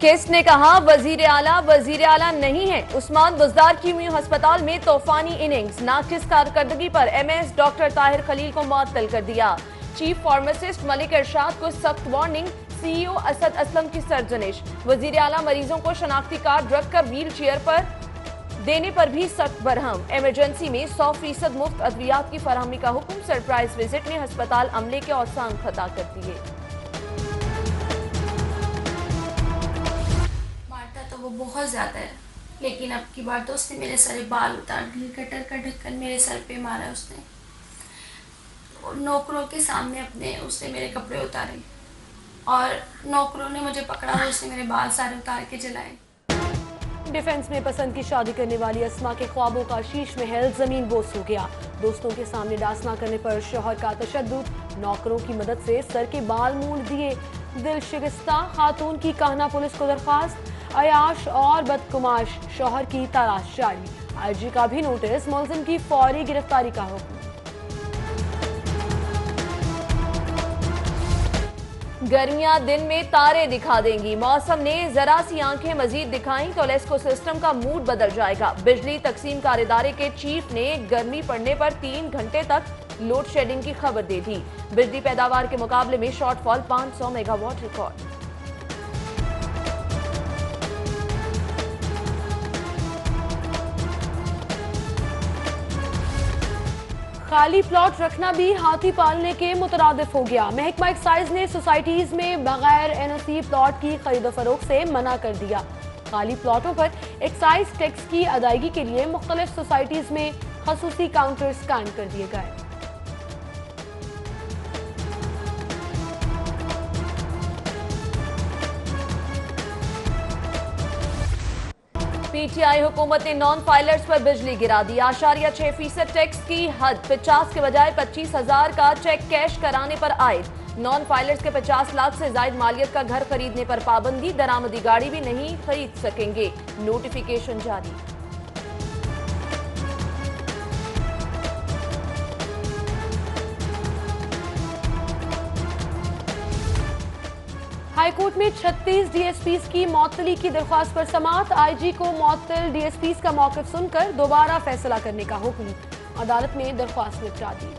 किसने कहा वजीर आला नहीं है? उस्मान बुज़दार की म्यू अस्पताल में तूफानी इनिंग्स, नाकिस कारकर्दगी पर एमएस डॉक्टर ताहिर खलील को मुअत्तल कर दिया। चीफ फार्मासिस्ट मलिक इरशाद को सख्त वार्निंग, सीईओ असद असलम की सरजनिश। वजीर आला मरीजों को शनाख्ती कार्ड रखकर व्हील चेयर पर देने पर भी सख्त बरहम। इमरजेंसी में 100% मुफ्त अद्वियात की फराहमी का हुक्म। सरप्राइज विजिट ने अस्पताल अमले के औसान खता कर दिए। मारता तो वो बहुत ज़्यादा है, लेकिन अब की बार तो उसने मेरे सारे बाल उतार दिए। कटर का ढक्कन मेरे सर पे मारा उसने, और नौकरों के सामने अपने उसने मेरे कपड़े उतारे, और नौकरों ने मुझे पकड़ा और उसने मेरे बाल सारे उतार के जलाए। डिफेंस में पसंद की शादी करने वाली अस्मा के ख्वाबों का शीश महल जमीन बोस हो गया। दोस्तों के सामने डांस ना करने पर शौहर का तशद्दुद, नौकरों की मदद से सर के बाल मूंड दिए। दिल शिकस्ता खातून की कान्हा पुलिस को दरखास्त, अयाश और बदकुमाश शौहर की तलाश जारी। आईजी का भी नोटिस, मुलजिम की फौरी गिरफ्तारी का हुक्म। गर्मियां दिन में तारे दिखा देंगी। मौसम ने जरा सी आंखें मजीद दिखाई तो लेस्को सिस्टम का मूड बदल जाएगा। बिजली तकसीम कार इदारे के चीफ ने गर्मी पड़ने पर 3 घंटे तक लोड शेडिंग की खबर दे दी। बिजली पैदावार के मुकाबले में शॉर्टफॉल 500 मेगावाट रिकॉर्ड। खाली प्लॉट रखना भी हाथी पालने के मुतरादिफ हो गया। महकमा एक्साइज ने सोसाइटीज में बगैर एनओसी प्लॉट की खरीदो फरोख्त से मना कर दिया। खाली प्लॉटों पर एक्साइज टैक्स की अदायगी के लिए मुख्तलिफ सोसाइटीज में खसूसी काउंटर स्कैन कर दिए गए। पीटीआई हुकूमत ने नॉन फाइलर्स पर बिजली गिरा दी। 8.6% टैक्स की हद 50 के बजाय 25,000 का चेक कैश कराने पर आयद। नॉन फाइलर्स के 50 लाख से जायद मालियत का घर खरीदने पर पाबंदी। दरामदी गाड़ी भी नहीं खरीद सकेंगे। नोटिफिकेशन जारी। हाईकोर्ट में 36 डीएसपीज की मौतली की दरख्वास्त पर समाअत। आईजी को मौतल डीएसपीज का मौक़िफ़ सुनकर दोबारा फैसला करने का हुक्म। अदालत ने दरख्वास्त निपटा दी।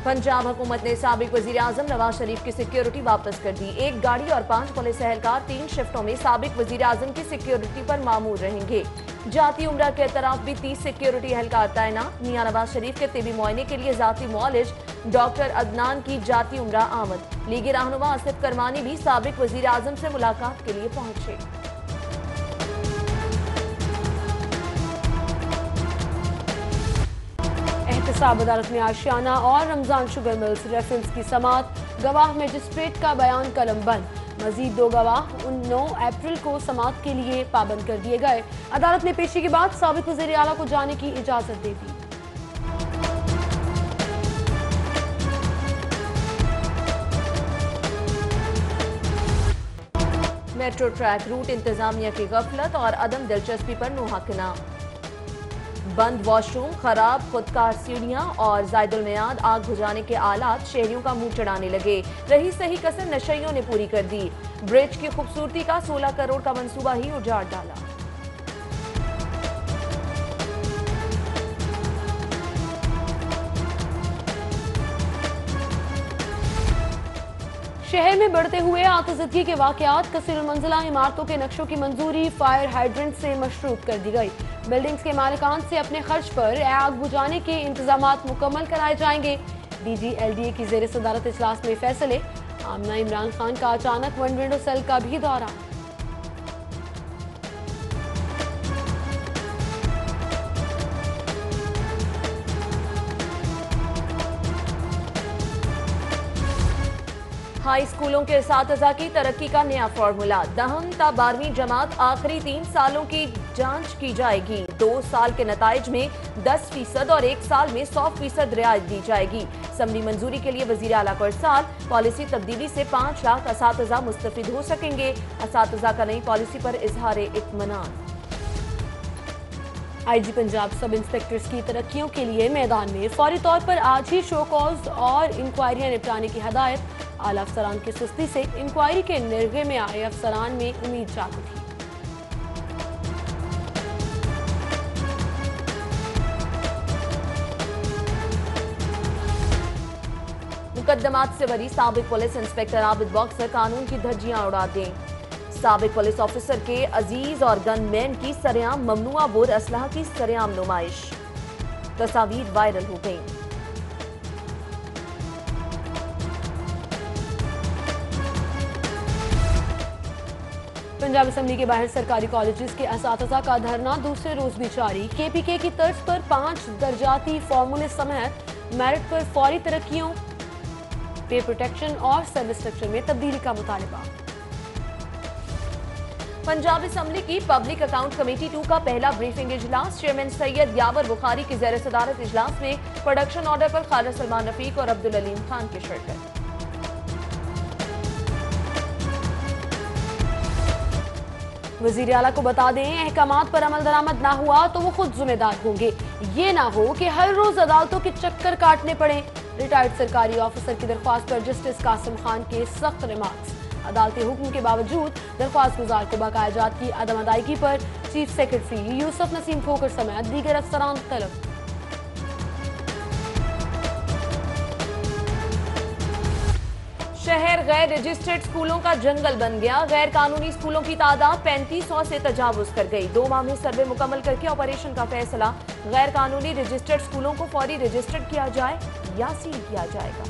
पंजाब हुकूमत ने साबिक वजीर आजम नवाज शरीफ की सिक्योरिटी वापस कर दी। 1 गाड़ी और 5 पुलिस एहलकार 3 शिफ्टों में साबिक वजीर आजम की सिक्योरिटी पर मामूर रहेंगे। जाती उम्रा के तरफ भी 30 सिक्योरिटी एहलकार तैनात। मियां नवाज शरीफ के तिबी मुआयने के लिए जाती मुआलिज डॉक्टर अदनान की जाती उम्रा आमद। लीगी रहनुमा आसिफ करमानी भी साबिक वजीर आजम से मुलाकात के लिए पहुंचे। एहतसाब अदालत में आशियाना और रमजान शुगर मिल्स रेफरेंस की समाअत। गवाह मजिस्ट्रेट का बयान कलम बंद। मजीद 2 गवाह 9 अप्रैल को समाअत के लिए पाबंद कर दिए गए। अदालत ने पेशी के बाद साबिक वज़ीर आला को जाने की इजाजत दे दी। मेट्रो ट्रैक रूट इंतजामिया की गफलत और अदम दिलचस्पी पर नुहाकना। बंद वॉशरूम, खराब खुदकार सीढ़ियां और जायदुल मियाद आग बुझाने के आलात शहरियों का मुंह चढ़ाने लगे। रही सही कसर नशइयों ने पूरी कर दी। ब्रिज की खूबसूरती का 16 करोड़ का मंसूबा ही उजाड़ डाला। शहर में बढ़ते हुए आतिशबाजी के वाकयात। कसीरुल मंजिला इमारतों के नक्शों की मंजूरी फायर हाइड्रेंट से मशरूत कर दी गई। बिल्डिंग्स के मालिकान से अपने खर्च पर आग बुझाने के इंतजामात मुकम्मल कराए जाएंगे। DGLDA की ज़ेर सदारत इजलास में फैसले। आमना इमरान खान का अचानक वन विंडो सेल का भी दौरा। हाई स्कूलों के इस्तिज़ा की तरक्की का नया फार्मूला। 10वीं ता 12वीं जमात आखिरी 3 सालों की जांच की जाएगी। 2 साल के नताइज में 10% और 1 साल में 100% रियायत दी जाएगी। असम्बली मंजूरी के लिए वजीर आला को इरसाल। पॉलिसी तब्दीली से 5 लाख असातिज़ा मुस्तफिद हो सकेंगे। असातिज़ा का नई पॉलिसी पर इजहार इत्मीनान। आईजी पंजाब सब इंस्पेक्टर्स की तरक्कियों के लिए मैदान में फौरी तौर पर आज ही शो कॉज और इंक्वायरियां निपटाने की हदायत। आला अफसरान की सुस्ती से इंक्वायरी के निर्गे में आए अफसरान में उम्मीद जाग उठी। मुकदमात से भरी साबिक पुलिस इंस्पेक्टर आबिद बॉक्सर कानून की धज्जियां उड़ा दें। साबिक पुलिस ऑफिसर के अजीज और गनमैन की सरेआम ममनुआ बोर असलहा की सरेआम नुमाइश, तस्वीर वायरल हो गई। पंजाब असेंबली के बाहर सरकारी कॉलेजेस के असातिज़ा का धरना दूसरे रोज भी जारी। केपीके की तर्ज पर 5 दर्जाती फॉर्मूले समेत मेरिट पर फौरी तरक्कियों, पे प्रोटेक्शन और सर्विस स्ट्रक्चर में तब्दीली का मुतालबा। पंजाब असेंबली की पब्लिक अकाउंट कमेटी 2 का पहला ब्रीफिंग इजलास। चेयरमैन सैयद यावर बुखारी की ज़ेर सदारत इजलास में प्रोडक्शन ऑर्डर पर ख्वाजा सलमान रफीक और अब्दुल अलीम खान की शिरकत। वजीर आला को बता दें, अहकामात पर अमल दरामद ना हुआ तो वो खुद जिम्मेदार होंगे। ये ना हो कि हर रोज अदालतों के चक्कर काटने पड़े। रिटायर्ड सरकारी ऑफिसर की दरख्वास्त पर जस्टिस कासिम खान के सख्त रिमार्क्स। अदालती हुक्म के बावजूद दरख्वास्त गुजार को बकाया जात की अदम अदायगी पर चीफ सेक्रेटरी यूसुफ नसीम खोकर समेत दीगर अफसरान तलब। शहर गैर रजिस्टर्ड स्कूलों का जंगल बन गया। गैर कानूनी स्कूलों की तादाद 3500 से तजावुज कर गई। 2 माह में सर्वे मुकम्मल करके ऑपरेशन का फैसला। गैर कानूनी रजिस्टर्ड स्कूलों को फौरी रजिस्टर्ड किया जाए या सील किया जाएगा।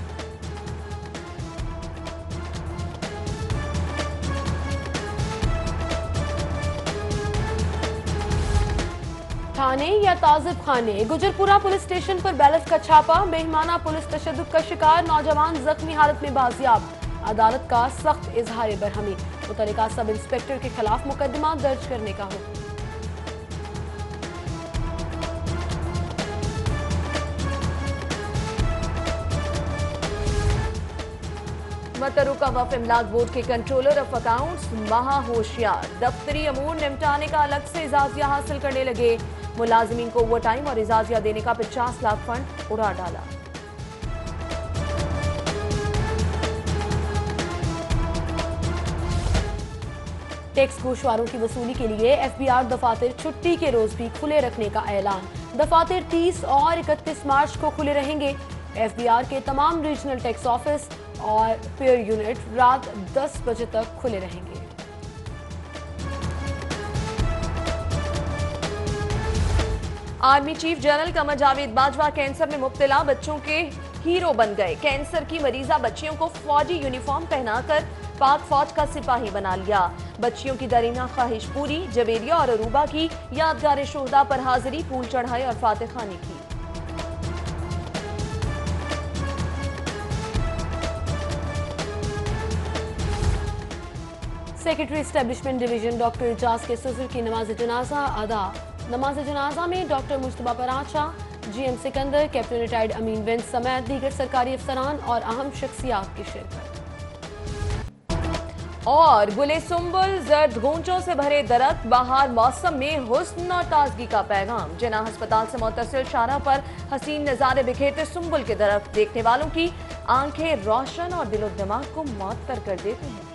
थाने या ताजिब खाने, गुजरपुरा पुलिस स्टेशन पर बैलेंस का छापा। बेईमाना पुलिस तशद्दुद का शिकार नौजवान जख्मी हालत में बाजियाब। अदालत का सख्त इजहार बरहमी। मुतल्लिका सब इंस्पेक्टर के खिलाफ मुकदमा दर्ज करने का हुक्म। मतरूका वफ इमलाक बोर्ड के कंट्रोलर ऑफ अकाउंट्स महा होशियार। दफ्तरी अमूर निपटाने का अलग से इजाजिया हासिल करने लगे। मुलाजिमीन को ओवर टाइम और इजाजिया देने का 50 लाख फंड उड़ा डाला। टैक्स गोशवारों की वसूली के लिए एफबीआर दफातर छुट्टी के रोज भी खुले रखने का ऐलान। दफातर 30 और 31 मार्च को खुले रहेंगे। एफबीआर के तमाम रीजनल टैक्स ऑफिस और पेयर यूनिट रात 10 बजे तक खुले रहेंगे। Army chief general Qamar Javed Bajwa cancer में मुब्तला बच्चों के हीरो बन गए। कैंसर की मरीजा बच्चियों को फौजी यूनिफॉर्म पहनाकर पाक फौज का सिपाही बना लिया। बच्चियों की दरीना ख्वाहिश पूरी। जवेरिया और अरूबा की यादगार शोहदा पर हाजिरी, फूल चढ़ाए और फातिह खानी की। Secretary establishment division doctor Ijaz के ससुर की नमाज जनाजा अदा। नमाज जनाजा में doctor Mustafa Paracha, GM Sikandar, captain retired Amin Bin समेत दीगर सरकारी अफसरान और अहम शख्सियात की शिरकत। और गुले सुंबुल जर्द गूंजों से भरे दरख्त, बहार मौसम में हुस्न और ताजगी का पैगाम। जिना अस्पताल से मुतसिल शारा पर हसीन नजारे बिखेरते सुंबुल के दरख्त देखने वालों की आंखें रोशन और दिलो दिमाग को मुअत्तर कर देते हैं।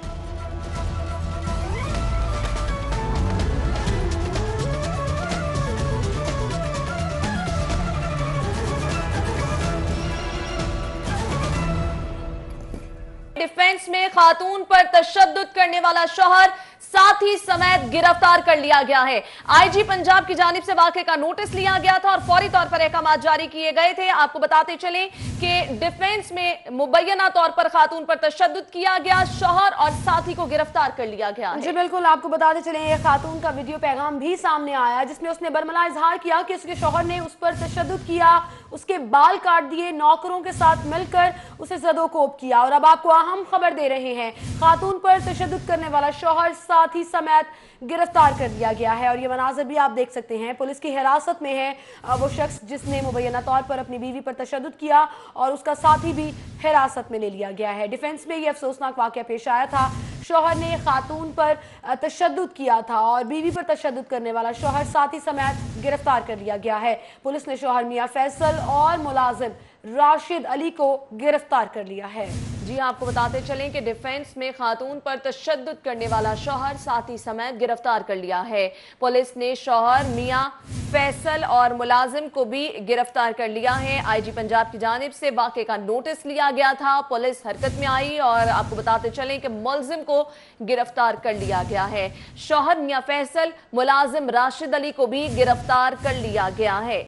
डिफेंस में खातून पर तशद्दुद करने वाला शौहर साथी समेत गिरफ्तार कर लिया गया है। आईजी पंजाब की जानिब से वाकये का नोटिस लिया गया था और फौरी तौर पर अहकाम जारी किए गए थे। आपको बताते चलें कि डिफेंस में मुबैना तौर पर खातून पर तशद्दुद किया गया, शौहर और साथी को गिरफ्तार कर लिया गया है। जी बिल्कुल, आपको बताते चलें ये खातून का वीडियो पैगाम भी सामने आया जिसमें उसने बरमला इजहार किया कि उसके शौहर ने उस पर तशद्दुद किया, उसके बाल काट दिए, नौकरों के साथ मिलकर उसे ज़दोकोब किया। और अब आपको अहम खबर दे रहे हैं, खातून पर तशद्दुद करने वाला शौहर साथी समेत गिरफ्तार कर लिया गया है। और ये मनाजर भी आप देख सकते हैं, पुलिस की हिरासत में है वो शख्स जिसने मुबैना तौर पर अपनी बीवी पर तशद्दुद किया और उसका साथी भी हिरासत में ले लिया गया है। डिफेंस में ये अफसोसनाक वाकया पेश आया था। शौहर ने खातून पर तशद्दुद किया था और बीवी पर तशद्दुद करने वाला शौहर साथी समेत गिरफ्तार कर लिया गया है। पुलिस ने शौहर मियां फैसल और मुलाजिम राशिद अली को गिरफ्तार कर लिया है। जी आपको बताते चलें कि डिफेंस में खातून पर तशद्दुद करने वाला शौहर साथी समेत गिरफ्तार कर लिया है। पुलिस ने शौहर मियां फैसल और मुलाजिम को भी गिरफ्तार कर लिया है। आईजी पंजाब की जानिब से वाक़े का नोटिस लिया गया था, पुलिस हरकत में आई और आपको बताते चलें कि मुलजिम को गिरफ्तार कर लिया गया है। शौहर मियां फैसल, मुलाजिम राशिद अली को भी गिरफ्तार कर लिया गया है।